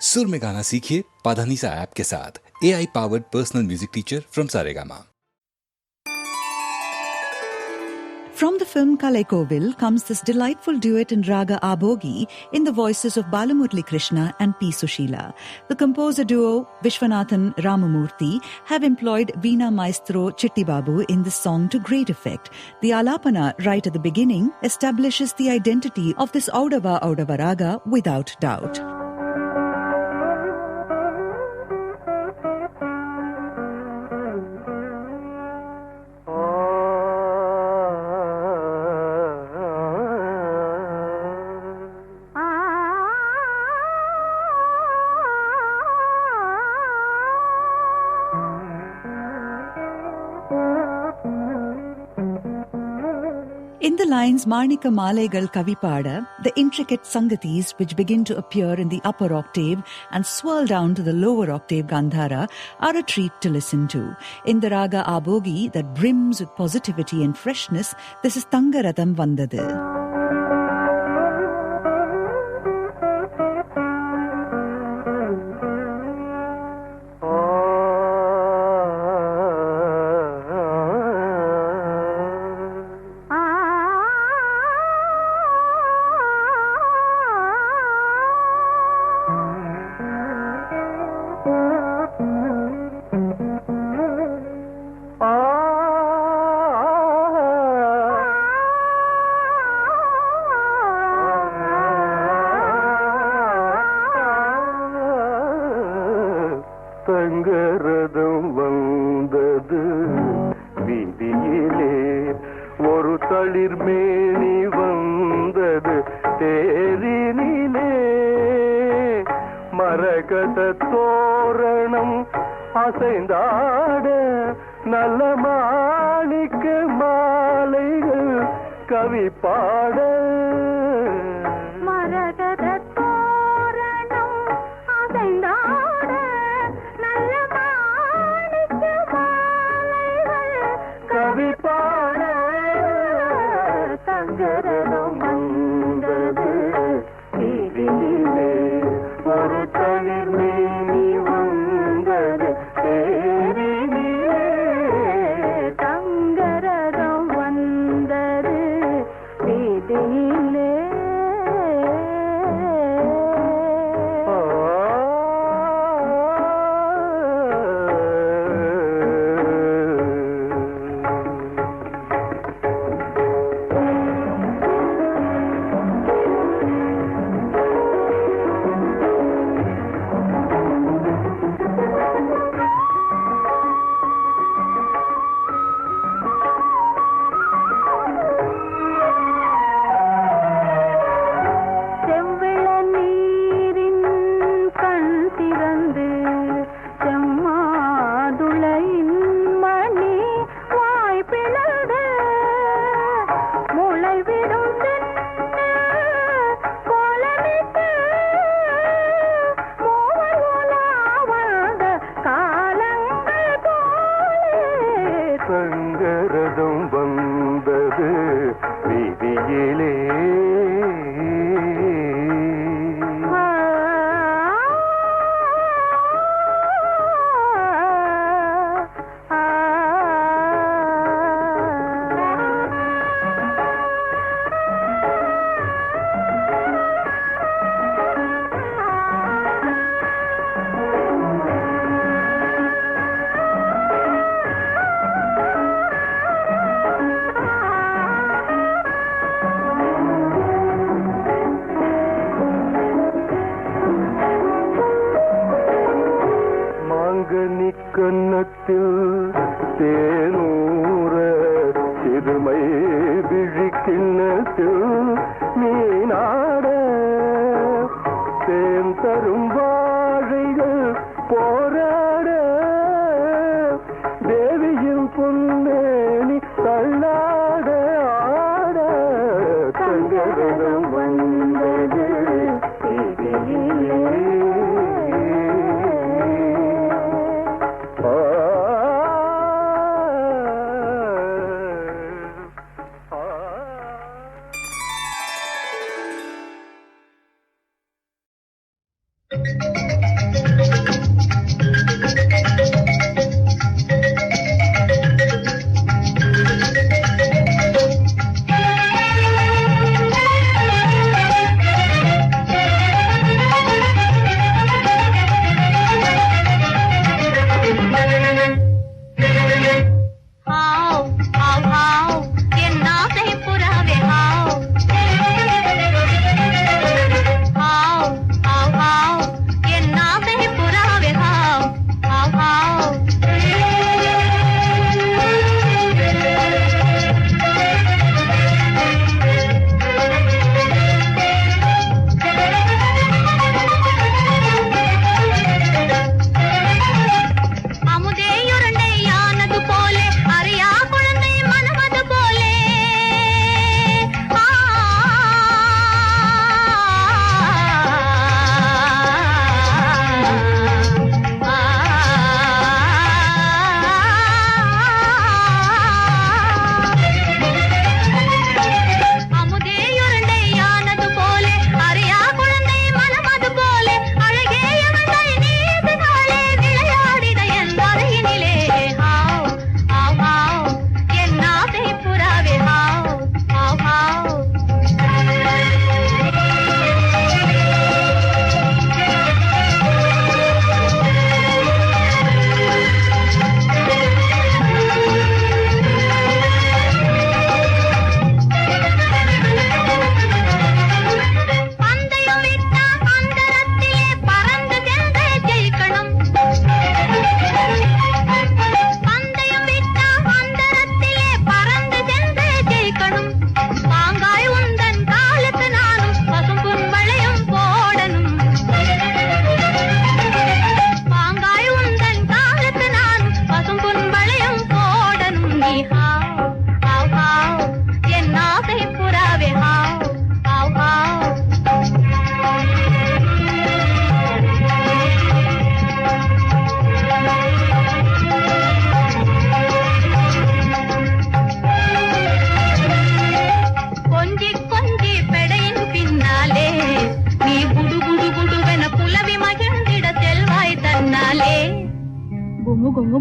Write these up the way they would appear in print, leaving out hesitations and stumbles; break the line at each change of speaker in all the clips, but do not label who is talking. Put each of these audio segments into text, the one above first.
सुर में गाना सीखिए पाधानीसा ऐप के साथ। AI powered personal music teacher from Saregama.
From the film Kalaikovil comes this delightful duet in Raga Abhogi in the voices of Balamurli Krishna and P. Sushila. The composer duo Vishwanathan Ramamurthy have employed Veena Maestro Chitti Babu in this song to great effect. The alapana right at the beginning establishes the identity of this Audava Audava Raga without doubt. In the lines Marnika Malegal Kavipada, the intricate sangatis which begin to appear in the upper octave and swirl down to the lower octave Gandhara are a treat to listen to. In the Raga Abhogi that brims with positivity and freshness, this is Thangaratham Vandadu.
தங்கரதம் வந்தது வீதியிலே, ஒரு தளிர்மேனி வந்தது தேரினிலே, மரகத தோரணம் அசைந்தாட, நல்ல மாணிக்க மாலைகள் கவி பாட,
மரகத தோரணம் அசைந்தாட, நல்ல மாணிக்க மாலைகள்
கவி பாட,
தங்கரதம் வந்தது
வீதியிலே, ஒரு தளிர்மேனி வந்தது தேரினிலே,
தங்கரதம் வந்தது வீதியிலே.
தங்கரதம் வந்தது வீதியிலே. கன்னத்தில் தேனூர, சிறுமை விழிக்கிண்ணத்தில் மீனாட, தேன் தரும் வாழைகள் போராட, தேவியின் பொன்னேனி தள்ளாட ஆட, தங்கரதம் வந்தது வீதியிலே.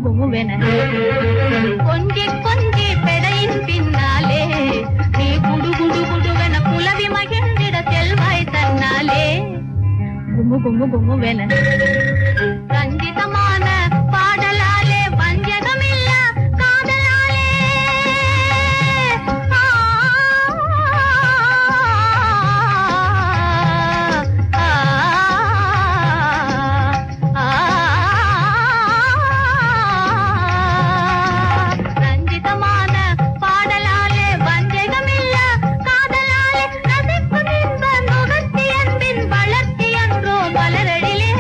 குங்குவென கொஞ்சி கொஞ்சி பெடையின் பின்னாலே நீ குடு குடு குடுவென புலவி மகிழ்ந்திட செல்வாய் தன்னாலே குங்குவென ரஞ்சிதமான பாடலாலே வஞ்சகமில்ல காதலாலே ரஞ்சிதமான பாடலாலே வஞ்சகமில்ல காதலாலே ரசிப்பு நின்ப நுகர்த்தி அன்பின் வளர்த்தி என்றோ மலரடிலே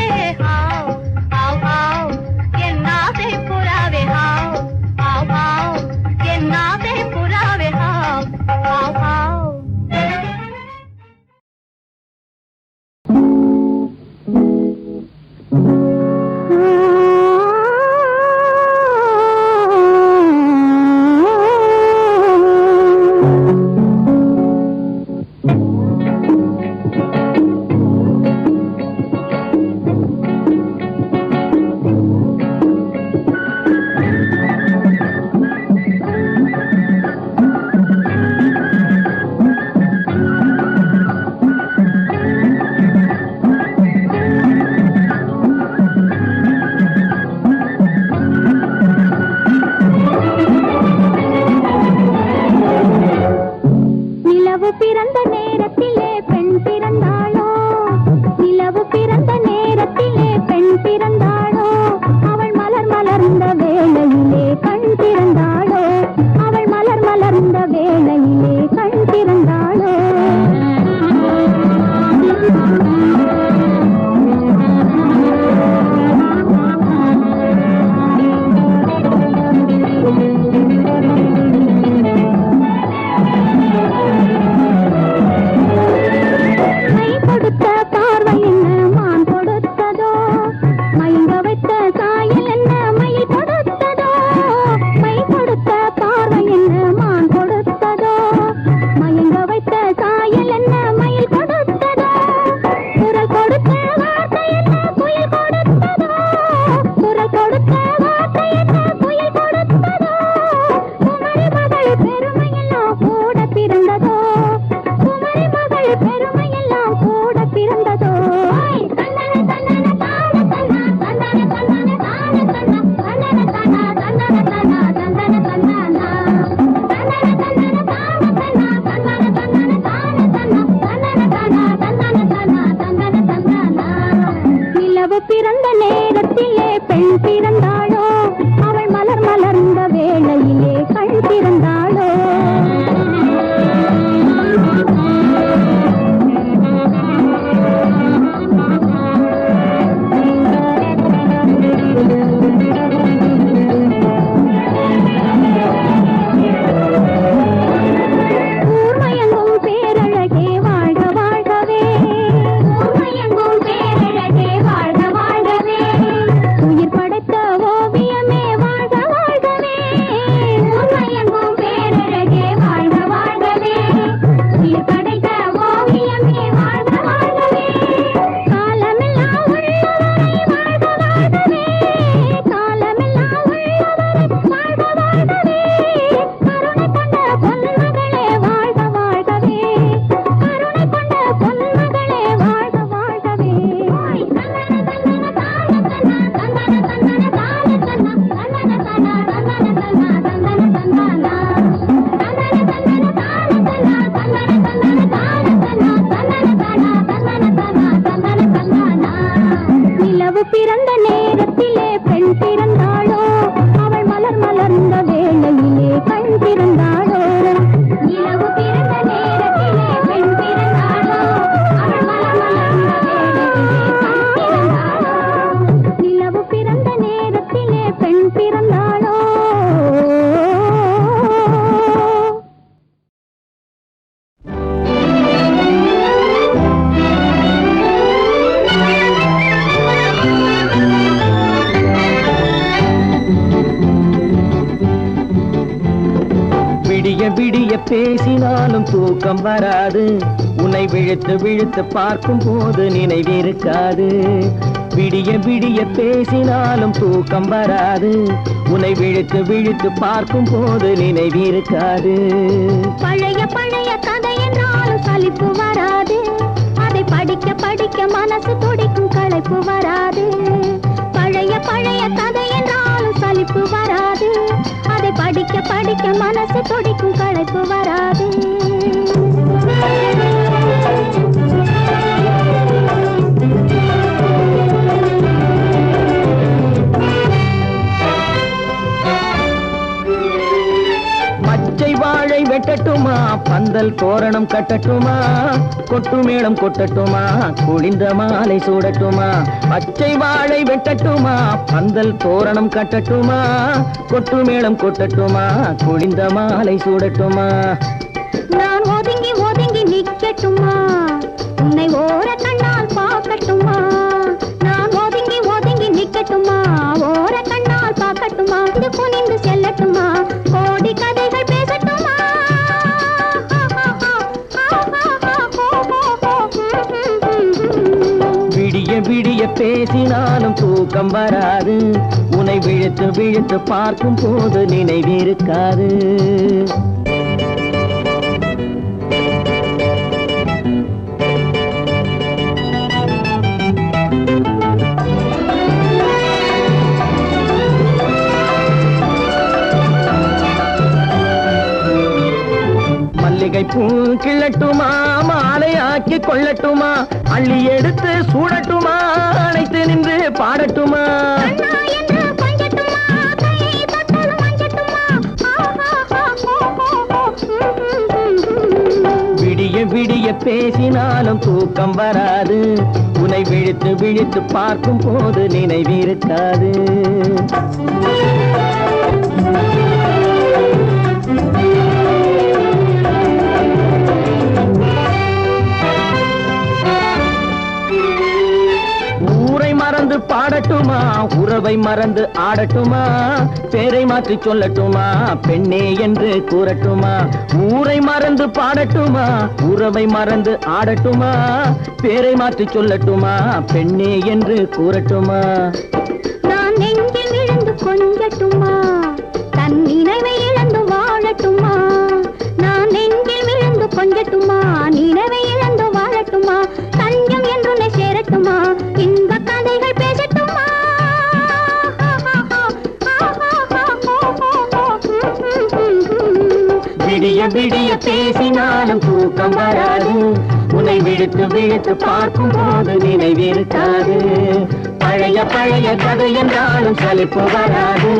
நிலவு பிறந்த நேரத்திலே பெண் பிறந்தாளோ, அவள் மலர் மலர்ந்த வேளையிலே கண் பிறந்தாளோ. பிறந்த நேரத்திலே பெண் பிறந்தாளோ, அவள் மலர் மலர்ந்த வேளையிலே கண் பிறந்தாளோ. நிலவு பிறந்த நேரத்திலே பெண் பிறந்தாளோ, அவள் மலர் மலர்ந்த வேளையிலே கண் பிறந்தாளோ. நிலவு பிறந்த நேரத்திலே பெண் பிறந்தாளோ.
விடிய விடிய பேசினாலும் தூக்கம் வராது, உன்னை விழுத்து விழுத்து பார்க்கும் போது நினைவிருக்காது. விடிய விடிய பேசினாலும் தூக்கம் வராது, உன்னை விழுத்து விழுத்து பார்க்கும் போது நினைவிருக்காது.
பழைய பழைய கதை என்றாலும் சலிப்பு வராது, அதை படிக்க படிக்க மனசு துடிக்கும் களைப்பு வராது. பழைய பழைய கதை என்றாலும் சலிப்பு வராது, அதை படிக்க படிக்க மனசு துடிக்கும் களைப்பு வராது.
பச்சை வாழை வெட்டட்டுமா, பந்தல் தோரணம் கட்டட்டுமா, கொட்டு மேளம் கொட்டட்டுமா, குளிந்த மாலை சூடட்டுமா. பச்சை வாழை வெட்டட்டுமா, பந்தல் தோரணம் கட்டட்டுமா, கொட்டு மேளம் கொட்டட்டுமா, குளிந்த மாலை சூடட்டுமா.
நான் ஒதுங்கி ஒதுங்கி நிக்கட்டுமா, உன்னை ஓர கண்ணால் பார்க்கட்டுமா. நான் ஒதுங்கி ஒதுங்கி நிக்கட்டுமா, ஓர கண்ணால் பார்க்கட்டுமா. இது குனிந்து செல்லட்டுமா, கோடி கதைகள் பேசட்டுமா.
விடிய விடிய பேசினாலும் தூக்கம் வராது, உன்னை விழுத்து விழுத்து பார்க்கும் போது நினைவிருக்காது. மல்லிகை பூ கிள்ளட்டுமா, மாலை ஆக்கி கொள்ளட்டுமா, அள்ளி எடுத்து சூடட்டுமா, அணைத்து நின்று பாடட்டுமா. விடிய விடிய பேசினாலும் தூக்கம் வராது, உன்னை விழித்து விழித்து பார்க்கும் போது நினைவிருக்காது. ஊரை மறந்து பாடட்டுமா, உறவை மறந்து ஆடட்டுமா, பேரை மாற்றி சொல்லட்டுமா, பெண்ணே என்று கூறட்டுமா. ஊரை மறந்து பாடட்டுமா, உறவை மறந்து ஆடட்டுமா, பேரை மாற்றி சொல்லட்டுமா, பெண்ணே என்று கூறட்டுமா.
நான் நெஞ்சில் விழுந்து கொஞ்சட்டுமா, தன் நினைவை இழந்து வாழட்டுமா. நான் நெஞ்சில் விழுந்து கொஞ்சட்டுமா, நினைவை இழந்து வாழட்டுமா. தஞ்சம் என்று சேரட்டுமா, இந்த கதைகள் பேசட்டுமா.
விடிய விடிய பேசினாலும் தூக்கம் வராது, உன்னை விழுத்து விழுத்து பார்க்கும் போது நினைவிருக்காது. பழைய பழைய கதை என்றாலும் சலிப்பு வராது.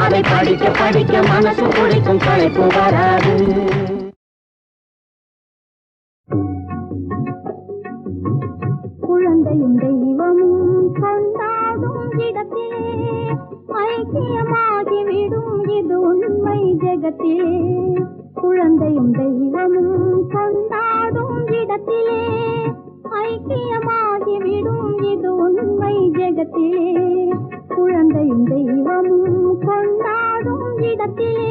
அதை படிக்க படிக்க மனசு துடிக்கும் களைப்பு வராது.
குழந்தையும் தெய்வமும் கொண்டாடும் இடத்திலே ஐக்கியமாகிவிடும் இது உண்மை ஜெகத்திலே. குழந்தையும் தெய்வமும் கொண்டாடும் இடத்திலே ஐக்கியமாகிவிடும் இது உண்மை ஜெகத்திலே. குழந்தையும் தெய்வமும் கொண்டாடும் இடத்திலே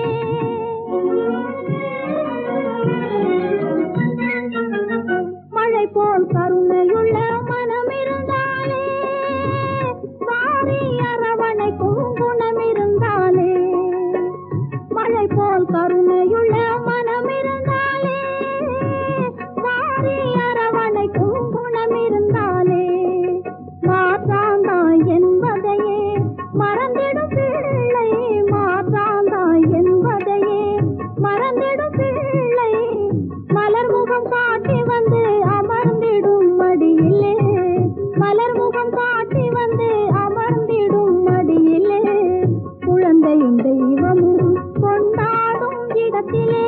மழை போல் கருணையுள்ள மனம் இருந்தாலே வாரி அரவணைக்கும் குணம் இருந்தாலே. மழை போல் கருணையுள்ள மனம் இருந்தாலே வாரி அரவணைக்கும் குணம் இருந்தாலே. மாற்றாந்தாய் என்பதையே மறந்திடும் பிள்ளை, மாற்றாந்தாய் என்பதையே மறந்திடும் பிள்ளை. மலர் முகம் காட்டி வந்து அமர்ந்திடும் மடியிலே, மலர் முகம் காட்டி வந்து அமர்ந்திடும் மடியிலே. குழந்தையும் தெய்வமும் கொண்டாடும் இடத்திலே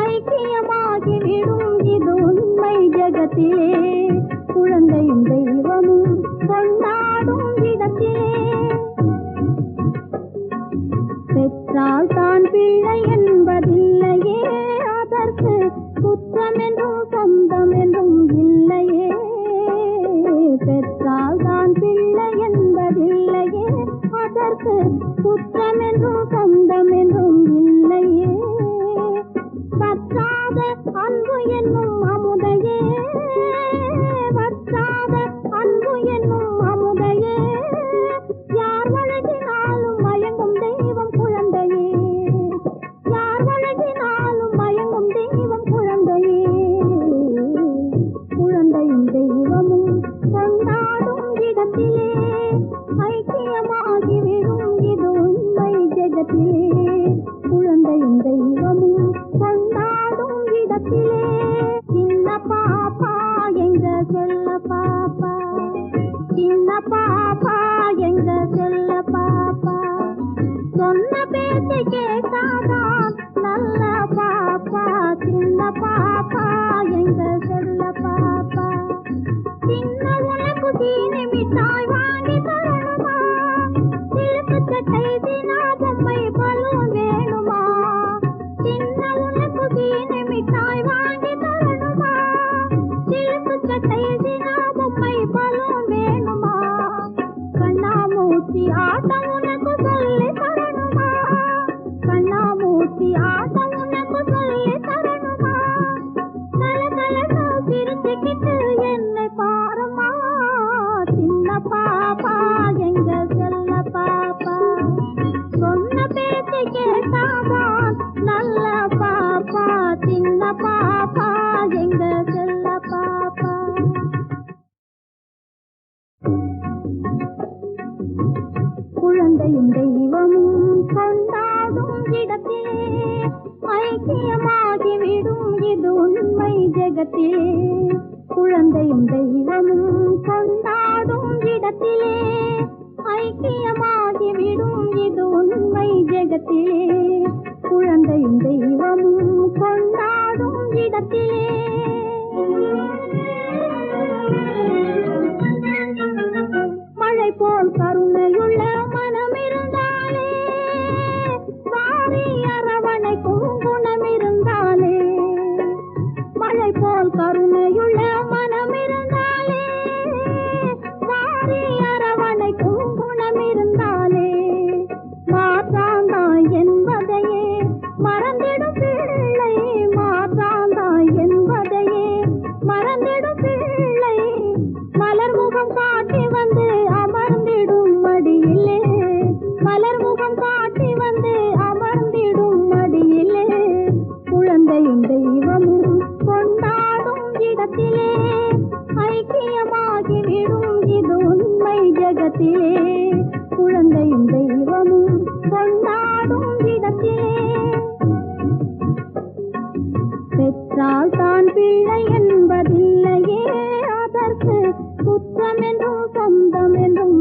ஐக்கியமாகிவிடும் இது உண்மை ஜெகத்திலே. குழந்தையும் தெய்வமும் கொண்டாடும் இடத்திலே பெற்றால் தான் பிள்ளை என்பதில்லையே, அதற்கு குற்றம் என்றும் சொந்தம் என்றும் இல்லையே. பெற்றால் தான் பிள்ளை என்பதில்லையே, அதற்கு குற்றம் என்றும் சொந்தம் என்றும் இல்லையே. பற்றாத அன்பு என்னும் அமுதையே, பற்றாத அன்பு என்னும் அமுதையே. யார் வழங்கினாலும் மயங்கும் தெய்வம் குழந்தையே, யார் வழங்கினாலும் மயங்கும் தெய்வம் குழந்தையே. குழந்தையும் தெய்வமும் கொண்டாடும் இடத்திலே ஐக்கியமாகிவிடும் இது உண்மை ஜெகத்திலே. குழந்தையும் தெய்வமும் கொண்டாடும் இடத்திலே. சின்ன பாப்பா எங்க செல்ல பாப்பா, சின்ன பாப்பா எங்க செல்ல பாப்பா. சொன்ன பேச்சு கேட்டாதான் நல்ல பாப்பா, சின்ன பாப்பா எங்க செல்ல பாப்பா. சின்ன உனக்கு சீனி மிட்டாய் வாங்கி தரணுமா, சிலுக்கு சட்டை தினா பொம்மை பலூன் வேணுமா. சின்ன உனக்கு சீனி மிட்டாய் வாங்கி தரணுமா, சிலுக்கு சட்டை தினா பொம்மை பலூன் வேணுமா. கண்ணாமூச்சி ஆட்டம் உனக்கு சொல்லி தரணுமா, கண்ணாமூச்சி ஆட்டம் உனக்கு சொல்லி தரணுமா. கல கலன்னு சிரிச்சுக்கிட்டு என்னை பாருமா, சின்ன பாப்பா எங்க செல்ல பாப்பா. சொன்ன பேச்சு கேட்டாதான் நல்ல பாப்பா, சின்ன பாப்பா எங்க செல்ல பாப்பா. குழந்தையும் தெய்வமும் கொண்டாடும் இடத்திலே ஐக்கியமாகிவிடும் இது உண்மை ஜெகத்திலே. குழந்தையும் தெய்வமும் கொண்டாடும் இடத்திலே ஐக்கியமாகிவிடும் இது உண்மை ஜெகத்திலே. குழந்தையும் தெய்வமும் கொண்டாடும் இடத்திலே மழை போல் கருணையுள்ள மனம் இருந்தாலே வாரி அரவணைக்கும் குணம் இருந்தாலே. மழை போல் கருணையுள்ள மனம் இருந்தாலே வாரி அரவணைக்கும் குணம் இருந்தாலே. மாற்றாந்தாய் என்பதையே மறந்திடும் பிள்ளை, மாற்றாந்தாய் என்பதையே மறந்திடும் பிள்ளை. மலர் முகம் காட்டி வந்து அமர்ந்திடும் மடியிலே, மலர் முகம் காட்டி வந்து அமர்ந்திடும் மடியிலே. குழந்தையும் தெய்வமும் கொண்டாடும் இடத்திலே ஐக்கியமாகிவிடும் இது உண்மை ஜெகத்திலே. குழந்தையும் தெய்வமும் கொண்டாடும் இடத்திலே பெற்றால் தான் பிள்ளை என்பதில்லையே, அதற்கு குற்றம் என்றும் சொந்தம் என்றும்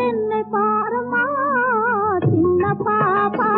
என்னை பாரம்மா சின்ன பாப்பா